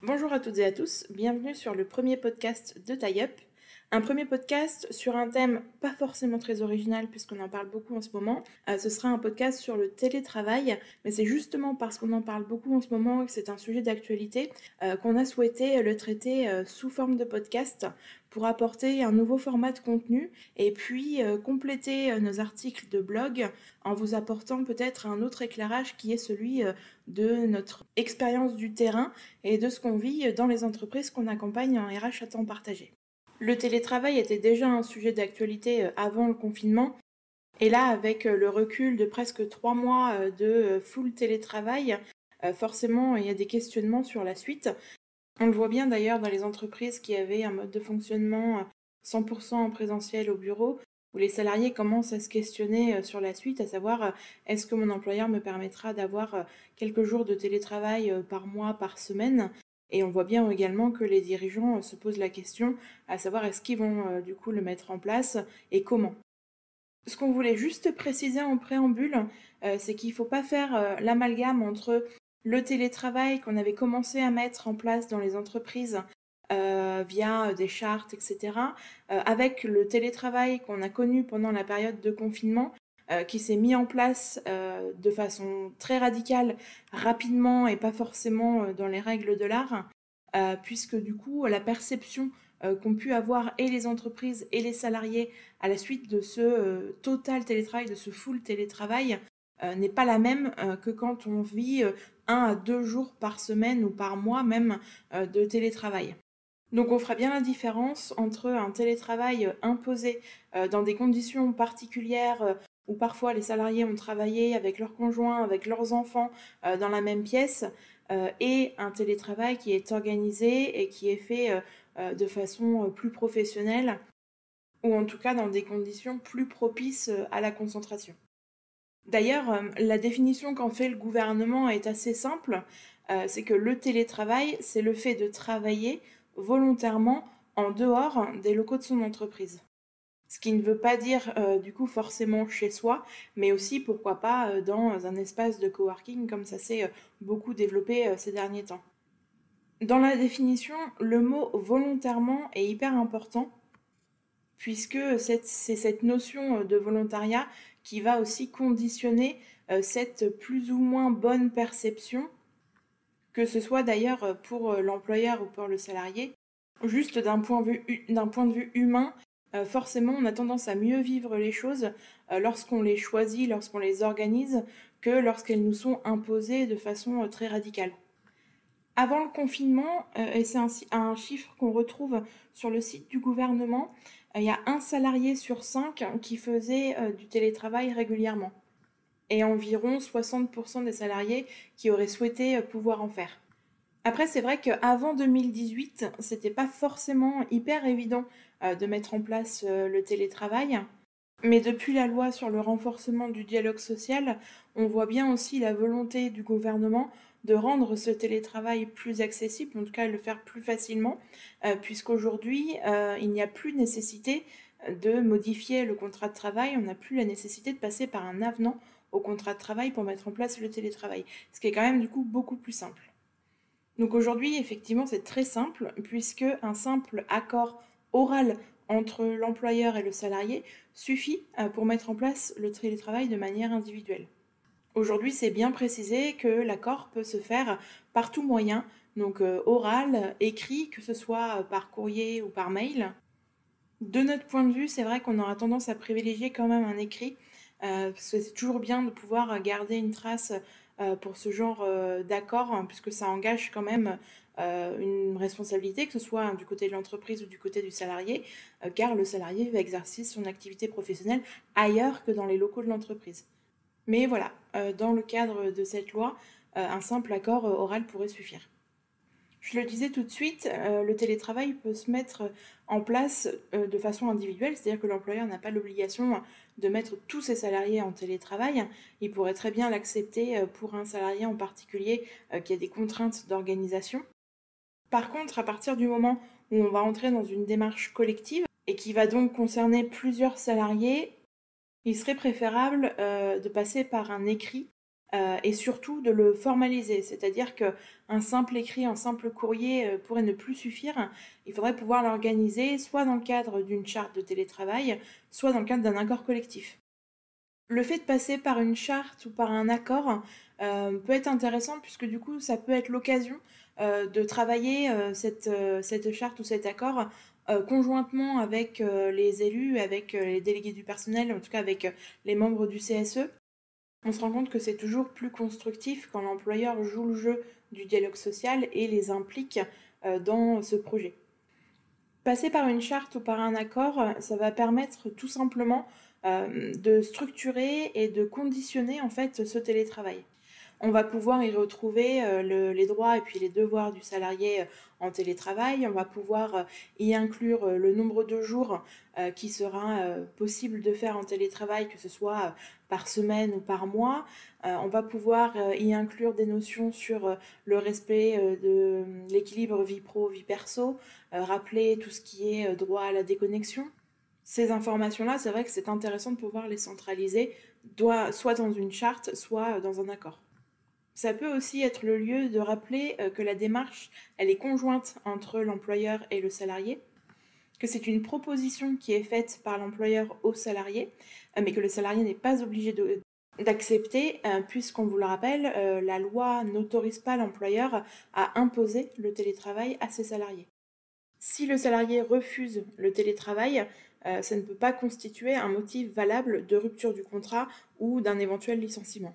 Bonjour à toutes et à tous, bienvenue sur le premier podcast de Tie Up. Un premier podcast sur un thème pas forcément très original puisqu'on en parle beaucoup en ce moment. Ce sera un podcast sur le télétravail, mais c'est justement parce qu'on en parle beaucoup en ce moment et que c'est un sujet d'actualité qu'on a souhaité le traiter sous forme de podcast pour apporter un nouveau format de contenu et puis compléter nos articles de blog en vous apportant peut-être un autre éclairage qui est celui de notre expérience du terrain et de ce qu'on vit dans les entreprises qu'on accompagne en RH à temps partagé. Le télétravail était déjà un sujet d'actualité avant le confinement. Et là, avec le recul de presque 3 mois de full télétravail, forcément, il y a des questionnements sur la suite. On le voit bien d'ailleurs dans les entreprises qui avaient un mode de fonctionnement 100% en présentiel au bureau, où les salariés commencent à se questionner sur la suite, à savoir est-ce que mon employeur me permettra d'avoir quelques jours de télétravail par mois, par semaine. Et on voit bien également que les dirigeants se posent la question, à savoir est-ce qu'ils vont du coup le mettre en place et comment. Ce qu'on voulait juste préciser en préambule, c'est qu'il ne faut pas faire l'amalgame entre le télétravail qu'on avait commencé à mettre en place dans les entreprises via des chartes, etc., avec le télétravail qu'on a connu pendant la période de confinement, qui s'est mis en place de façon très radicale, rapidement et pas forcément dans les règles de l'art, puisque du coup la perception qu'ont pu avoir et les entreprises et les salariés à la suite de ce total télétravail, de ce full télétravail, n'est pas la même que quand on vit 1 à 2 jours par semaine ou par mois même de télétravail. Donc on fera bien la différence entre un télétravail imposé dans des conditions particulières où parfois les salariés ont travaillé avec leurs conjoints, avec leurs enfants dans la même pièce, et un télétravail qui est organisé et qui est fait de façon plus professionnelle, ou en tout cas dans des conditions plus propices à la concentration. D'ailleurs, la définition qu'en fait le gouvernement est assez simple, c'est que le télétravail, c'est le fait de travailler volontairement en dehors des locaux de son entreprise. Ce qui ne veut pas dire du coup forcément chez soi, mais aussi pourquoi pas dans un espace de coworking comme ça s'est beaucoup développé ces derniers temps. Dans la définition, le mot volontairement est hyper important puisque c'est cette notion de volontariat qui va aussi conditionner cette plus ou moins bonne perception, que ce soit d'ailleurs pour l'employeur ou pour le salarié. Juste d'un point de vue humain, forcément on a tendance à mieux vivre les choses lorsqu'on les choisit, lorsqu'on les organise, que lorsqu'elles nous sont imposées de façon très radicale. Avant le confinement, et c'est un chiffre qu'on retrouve sur le site du gouvernement, il y a 1 salarié sur 5 qui faisait du télétravail régulièrement. Et environ 60% des salariés qui auraient souhaité pouvoir en faire. Après, c'est vrai qu'avant 2018, c'était pas forcément hyper évident de mettre en place le télétravail. Mais depuis la loi sur le renforcement du dialogue social, on voit bien aussi la volonté du gouvernement de rendre ce télétravail plus accessible, en tout cas le faire plus facilement, puisqu'aujourd'hui, il n'y a plus nécessité de modifier le contrat de travail, on n'a plus la nécessité de passer par un avenant au contrat de travail pour mettre en place le télétravail, ce qui est quand même du coup beaucoup plus simple. Donc aujourd'hui, effectivement, c'est très simple, puisque un simple accord oral entre l'employeur et le salarié suffit pour mettre en place le télétravail de manière individuelle. Aujourd'hui, c'est bien précisé que l'accord peut se faire par tout moyen, donc oral, écrit, que ce soit par courrier ou par mail. De notre point de vue, c'est vrai qu'on aura tendance à privilégier quand même un écrit, parce que c'est toujours bien de pouvoir garder une trace pour ce genre d'accord, hein, puisque ça engage quand même une responsabilité, que ce soit du côté de l'entreprise ou du côté du salarié, car le salarié va exercer son activité professionnelle ailleurs que dans les locaux de l'entreprise. Mais voilà, dans le cadre de cette loi, un simple accord oral pourrait suffire. Je le disais tout de suite, le télétravail peut se mettre en place de façon individuelle, c'est-à-dire que l'employeur n'a pas l'obligation de mettre tous ses salariés en télétravail. Il pourrait très bien l'accepter pour un salarié en particulier qui a des contraintes d'organisation. Par contre, à partir du moment où on va entrer dans une démarche collective et qui va donc concerner plusieurs salariés, Il serait préférable de passer par un écrit et surtout de le formaliser. C'est-à-dire qu'un simple écrit, un simple courrier pourrait ne plus suffire. Il faudrait pouvoir l'organiser soit dans le cadre d'une charte de télétravail, soit dans le cadre d'un accord collectif. Le fait de passer par une charte ou par un accord peut être intéressant puisque du coup ça peut être l'occasion de travailler cette charte ou cet accord conjointement avec les élus, avec les délégués du personnel, en tout cas avec les membres du CSE. On se rend compte que c'est toujours plus constructif quand l'employeur joue le jeu du dialogue social et les implique dans ce projet. Passer par une charte ou par un accord, ça va permettre tout simplement de structurer et de conditionner en fait ce télétravail. On va pouvoir y retrouver les droits et puis les devoirs du salarié en télétravail. On va pouvoir y inclure le nombre de jours qui sera possible de faire en télétravail, que ce soit par semaine ou par mois. On va pouvoir y inclure des notions sur le respect de l'équilibre vie pro-vie perso, rappeler tout ce qui est droit à la déconnexion. Ces informations-là, c'est vrai que c'est intéressant de pouvoir les centraliser, soit dans une charte, soit dans un accord. Ça peut aussi être le lieu de rappeler que la démarche, elle est conjointe entre l'employeur et le salarié, que c'est une proposition qui est faite par l'employeur au salarié, mais que le salarié n'est pas obligé d'accepter, puisqu'on vous le rappelle, la loi n'autorise pas l'employeur à imposer le télétravail à ses salariés. Si le salarié refuse le télétravail, ça ne peut pas constituer un motif valable de rupture du contrat ou d'un éventuel licenciement.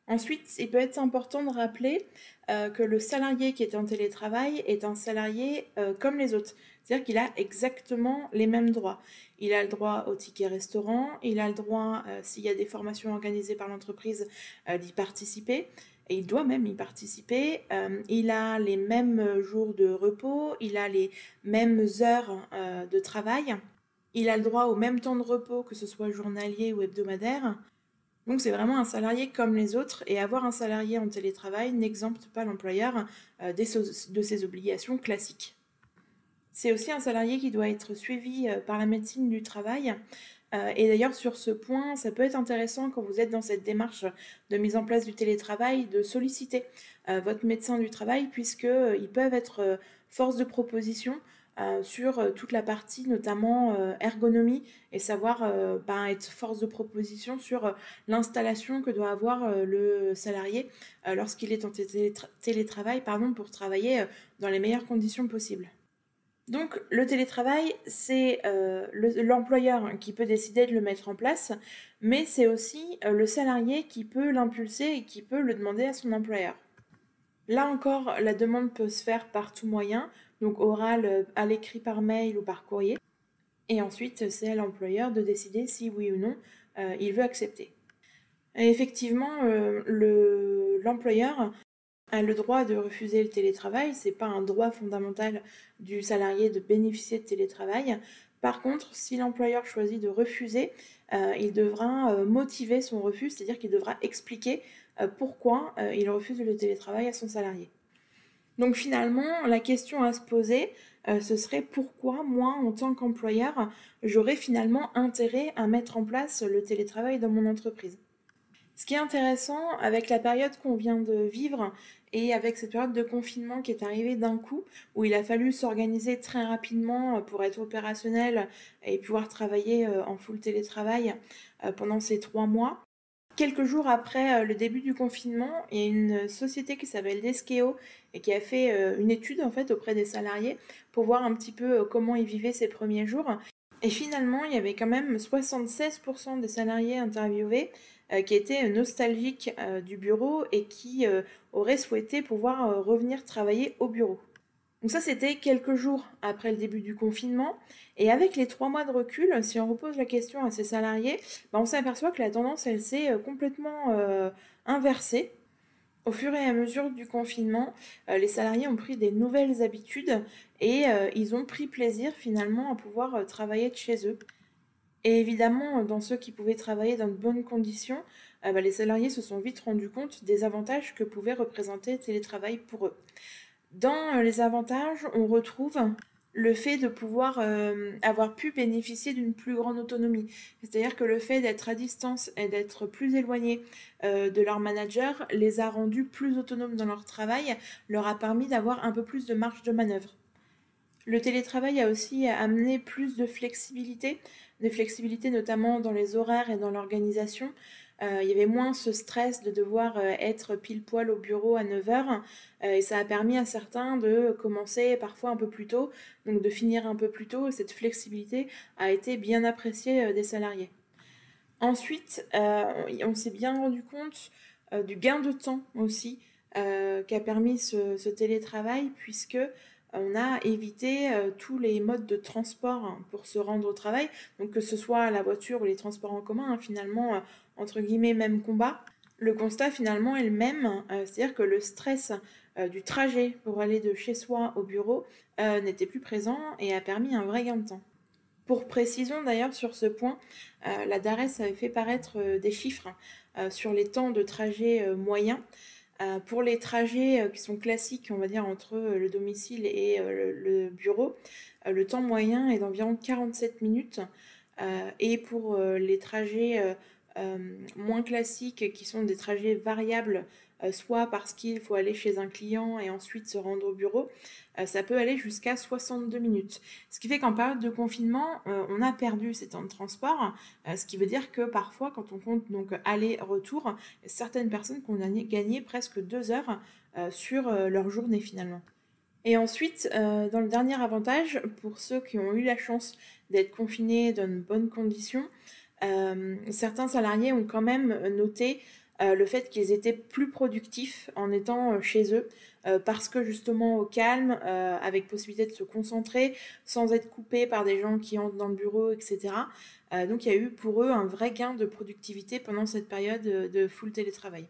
Ensuite, il peut être important de rappeler que le salarié qui est en télétravail est un salarié comme les autres. C'est-à-dire qu'il a exactement les mêmes droits. Il a le droit au ticket restaurant, il a le droit, s'il y a des formations organisées par l'entreprise, d'y participer. Et il doit même y participer. Il a les mêmes jours de repos, il a les mêmes heures de travail. Il a le droit au même temps de repos, que ce soit journalier ou hebdomadaire. Donc c'est vraiment un salarié comme les autres, et avoir un salarié en télétravail n'exempte pas l'employeur de ses obligations classiques. C'est aussi un salarié qui doit être suivi par la médecine du travail. Et d'ailleurs, sur ce point, ça peut être intéressant quand vous êtes dans cette démarche de mise en place du télétravail, de solliciter votre médecin du travail, puisqu'ils peuvent être force de proposition sur toute la partie notamment ergonomie, et savoir être force de proposition sur l'installation que doit avoir le salarié lorsqu'il est en télétravail pour travailler dans les meilleures conditions possibles. Donc le télétravail, c'est l'employeur qui peut décider de le mettre en place, mais c'est aussi le salarié qui peut l'impulser et qui peut le demander à son employeur. Là encore, la demande peut se faire par tout moyen, donc oral, à l'écrit, par mail ou par courrier. Et ensuite, c'est à l'employeur de décider si oui ou non il veut accepter. Et effectivement, l'employeur a le droit de refuser le télétravail. C'est pas un droit fondamental du salarié de bénéficier de télétravail. Par contre, si l'employeur choisit de refuser, il devra motiver son refus, c'est-à-dire qu'il devra expliquer pourquoi il refuse le télétravail à son salarié. Donc finalement, la question à se poser, ce serait pourquoi moi, en tant qu'employeur, j'aurais finalement intérêt à mettre en place le télétravail dans mon entreprise. Ce qui est intéressant avec la période qu'on vient de vivre et avec cette période de confinement qui est arrivée d'un coup, où il a fallu s'organiser très rapidement pour être opérationnel et pouvoir travailler en full télétravail pendant ces 3 mois. Quelques jours après le début du confinement, il y a une société qui s'appelle Deskeo et qui a fait une étude en fait auprès des salariés pour voir un petit peu comment ils vivaient ces premiers jours. Et finalement, il y avait quand même 76% des salariés interviewés qui étaient nostalgiques du bureau et qui auraient souhaité pouvoir revenir travailler au bureau. Donc ça, c'était quelques jours après le début du confinement. Et avec les 3 mois de recul, si on repose la question à ces salariés, on s'aperçoit que la tendance, elle s'est complètement inversée. Au fur et à mesure du confinement, les salariés ont pris des nouvelles habitudes et ils ont pris plaisir finalement à pouvoir travailler de chez eux. Et évidemment, dans ceux qui pouvaient travailler dans de bonnes conditions, les salariés se sont vite rendus compte des avantages que pouvait représenter le télétravail pour eux. Dans les avantages, on retrouve le fait de pouvoir avoir pu bénéficier d'une plus grande autonomie. C'est-à-dire que le fait d'être à distance et d'être plus éloigné de leur manager les a rendus plus autonomes dans leur travail, leur a permis d'avoir un peu plus de marge de manœuvre. Le télétravail a aussi amené plus de flexibilité, des flexibilités notamment dans les horaires et dans l'organisation. Il y avait moins ce stress de devoir être pile poil au bureau à 9h et ça a permis à certains de commencer parfois un peu plus tôt, donc de finir un peu plus tôt. Cette flexibilité a été bien appréciée des salariés. Ensuite, on s'est bien rendu compte du gain de temps aussi qu'a permis ce télétravail, puisque on a évité tous les modes de transport pour se rendre au travail, donc que ce soit la voiture ou les transports en commun, finalement, entre guillemets, même combat. Le constat finalement est le même, c'est-à-dire que le stress du trajet pour aller de chez soi au bureau n'était plus présent et a permis un vrai gain de temps. Pour précision d'ailleurs sur ce point, la DARES avait fait paraître des chiffres sur les temps de trajet moyens. Pour les trajets qui sont classiques, on va dire entre le domicile et le bureau, le temps moyen est d'environ 47 minutes. Et pour les trajets moins classiques, qui sont des trajets variables, soit parce qu'il faut aller chez un client et ensuite se rendre au bureau, ça peut aller jusqu'à 62 minutes. Ce qui fait qu'en période de confinement, on a perdu ces temps de transport, ce qui veut dire que parfois, quand on compte donc aller-retour, certaines personnes qui ont gagné presque 2 heures sur leur journée finalement. Et ensuite, dans le dernier avantage, pour ceux qui ont eu la chance d'être confinés dans de bonnes conditions, certains salariés ont quand même noté le fait qu'ils étaient plus productifs en étant chez eux, parce que justement au calme, avec possibilité de se concentrer, sans être coupés par des gens qui entrent dans le bureau, etc. Donc il y a eu pour eux un vrai gain de productivité pendant cette période de full télétravail.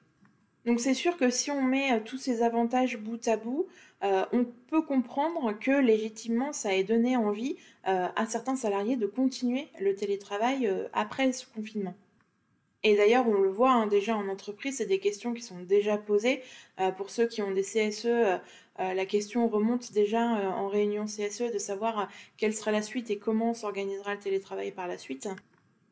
Donc c'est sûr que si on met tous ces avantages bout à bout, on peut comprendre que légitimement ça ait donné envie à certains salariés de continuer le télétravail après ce confinement. Et d'ailleurs, on le voit déjà en entreprise, c'est des questions qui sont déjà posées. Pour ceux qui ont des CSE, la question remonte déjà en réunion CSE de savoir quelle sera la suite et comment s'organisera le télétravail par la suite.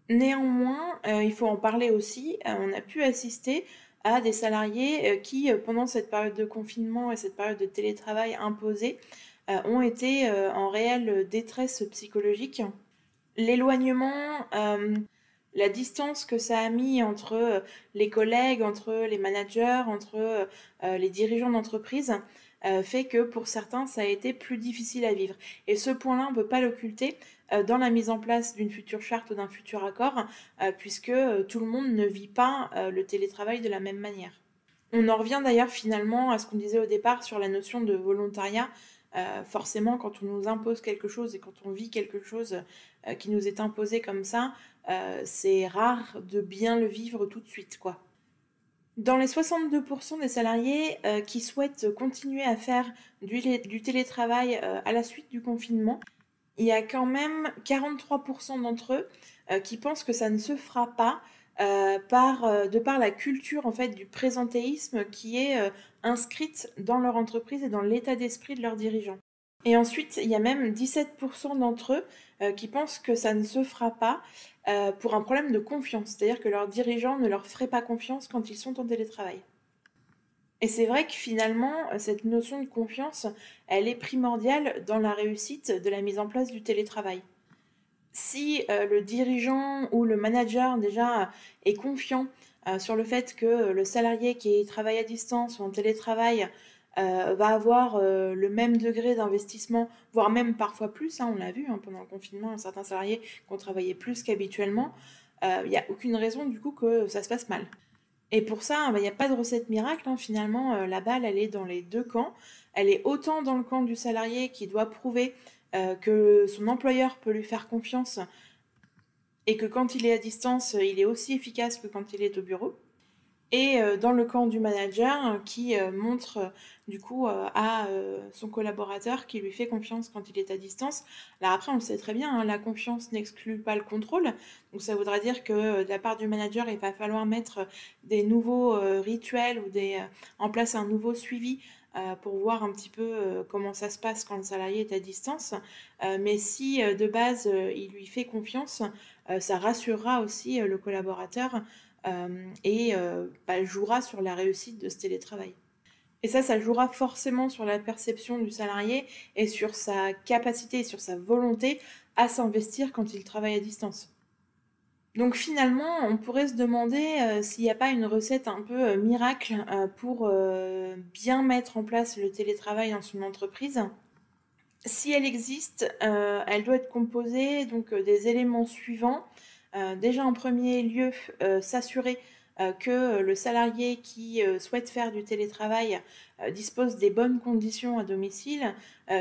Néanmoins, il faut en parler aussi. On a pu assister à des salariés qui, pendant cette période de confinement et cette période de télétravail imposée, ont été en réelle détresse psychologique. L'éloignement, la distance que ça a mis entre les collègues, entre les managers, entre les dirigeants d'entreprise, fait que pour certains, ça a été plus difficile à vivre. Et ce point-là, on ne peut pas l'occulter dans la mise en place d'une future charte ou d'un futur accord, puisque tout le monde ne vit pas le télétravail de la même manière. On en revient d'ailleurs finalement à ce qu'on disait au départ sur la notion de volontariat. Forcément, quand on nous impose quelque chose et quand on vit quelque chose qui nous est imposé comme ça, c'est rare de bien le vivre tout de suite, quoi. Dans les 62% des salariés qui souhaitent continuer à faire du télétravail à la suite du confinement, il y a quand même 43% d'entre eux qui pensent que ça ne se fera pas de par la culture en fait du présentéisme qui est inscrite dans leur entreprise et dans l'état d'esprit de leurs dirigeants. Et ensuite, il y a même 17% d'entre eux qui pensent que ça ne se fera pas pour un problème de confiance, c'est-à-dire que leurs dirigeants ne leur feraient pas confiance quand ils sont en télétravail. Et c'est vrai que finalement, cette notion de confiance, elle est primordiale dans la réussite de la mise en place du télétravail. Si le dirigeant ou le manager déjà est confiant sur le fait que le salarié qui travaille à distance ou en télétravail va avoir le même degré d'investissement, voire même parfois plus, on l'a vu pendant le confinement, certains salariés qui ont travaillé plus qu'habituellement, il n'y a aucune raison du coup que ça se passe mal. Et pour ça, il n'y a pas de recette miracle, finalement, la balle, elle est dans les deux camps. Elle est autant dans le camp du salarié qui doit prouver que son employeur peut lui faire confiance et que quand il est à distance, il est aussi efficace que quand il est au bureau. et dans le camp du manager qui montre du coup à son collaborateur qui lui fait confiance quand il est à distance. Alors après, on le sait très bien, hein, la confiance n'exclut pas le contrôle. Donc ça voudra dire que de la part du manager, il va falloir mettre des nouveaux rituels ou en place un nouveau suivi pour voir un petit peu comment ça se passe quand le salarié est à distance. Mais si de base il lui fait confiance, ça rassurera aussi le collaborateur et jouera sur la réussite de ce télétravail. Et ça jouera forcément sur la perception du salarié et sur sa capacité et sur sa volonté à s'investir quand il travaille à distance. Donc finalement, on pourrait se demander s'il n'y a pas une recette un peu miracle pour bien mettre en place le télétravail dans son entreprise. Si elle existe, elle doit être composée donc des éléments suivants. Déjà en premier lieu, s'assurer que le salarié qui souhaite faire du télétravail dispose des bonnes conditions à domicile,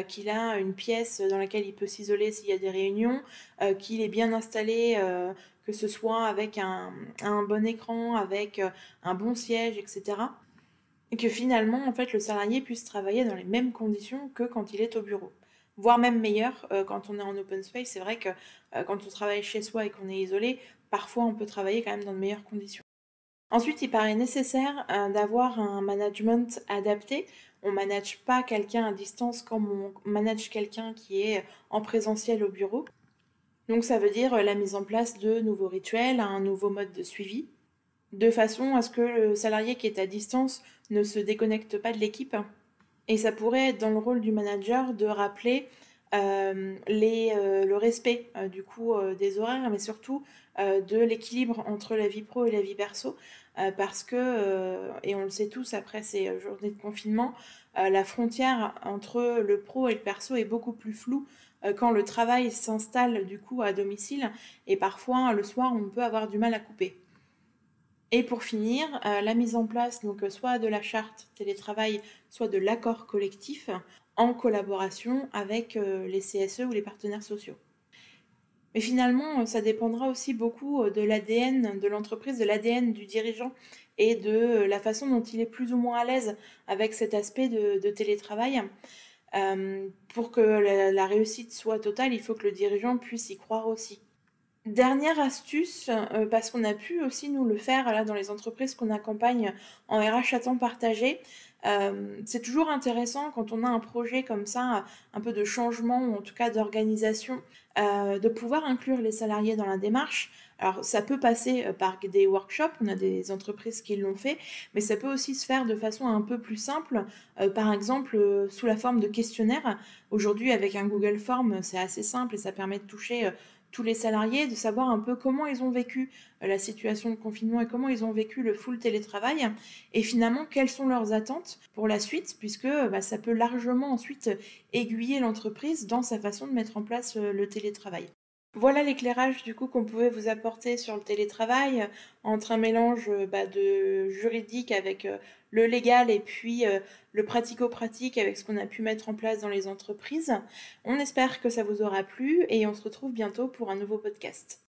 qu'il a une pièce dans laquelle il peut s'isoler s'il y a des réunions, qu'il est bien installé, que ce soit avec un bon écran, avec un bon siège, etc. Et que finalement, en fait, le salarié puisse travailler dans les mêmes conditions que quand il est au bureau. Voire même meilleur quand on est en open space. C'est vrai que quand on travaille chez soi et qu'on est isolé, parfois on peut travailler quand même dans de meilleures conditions. Ensuite, il paraît nécessaire d'avoir un management adapté. On ne manage pas quelqu'un à distance comme on manage quelqu'un qui est en présentiel au bureau. Donc ça veut dire la mise en place de nouveaux rituels, un nouveau mode de suivi, de façon à ce que le salarié qui est à distance ne se déconnecte pas de l'équipe. Et ça pourrait être dans le rôle du manager de rappeler le respect du coup des horaires, mais surtout de l'équilibre entre la vie pro et la vie perso, parce que, et on le sait tous après ces journées de confinement, la frontière entre le pro et le perso est beaucoup plus floue quand le travail s'installe du coup à domicile, et parfois le soir on peut avoir du mal à couper. Et pour finir, la mise en place donc soit de la charte télétravail, soit de l'accord collectif en collaboration avec les CSE ou les partenaires sociaux. Mais finalement, ça dépendra aussi beaucoup de l'ADN de l'entreprise, de l'ADN du dirigeant et de la façon dont il est plus ou moins à l'aise avec cet aspect de télétravail. Pour que la réussite soit totale, il faut que le dirigeant puisse y croire aussi. Dernière astuce, parce qu'on a pu aussi nous le faire là dans les entreprises qu'on accompagne en RH à temps partagé. C'est toujours intéressant quand on a un projet comme ça, un peu de changement ou en tout cas d'organisation, de pouvoir inclure les salariés dans la démarche. Alors ça peut passer par des workshops, on a des entreprises qui l'ont fait, mais ça peut aussi se faire de façon un peu plus simple, par exemple sous la forme de questionnaires. Aujourd'hui avec un Google Form, c'est assez simple et ça permet de toucher tous les salariés, de savoir un peu comment ils ont vécu la situation de confinement et comment ils ont vécu le full télétravail et finalement quelles sont leurs attentes pour la suite puisque ça peut largement ensuite aiguiller l'entreprise dans sa façon de mettre en place le télétravail. Voilà l'éclairage du coup qu'on pouvait vous apporter sur le télétravail entre un mélange de juridique avec le légal et puis le pratico-pratique avec ce qu'on a pu mettre en place dans les entreprises. On espère que ça vous aura plu et on se retrouve bientôt pour un nouveau podcast.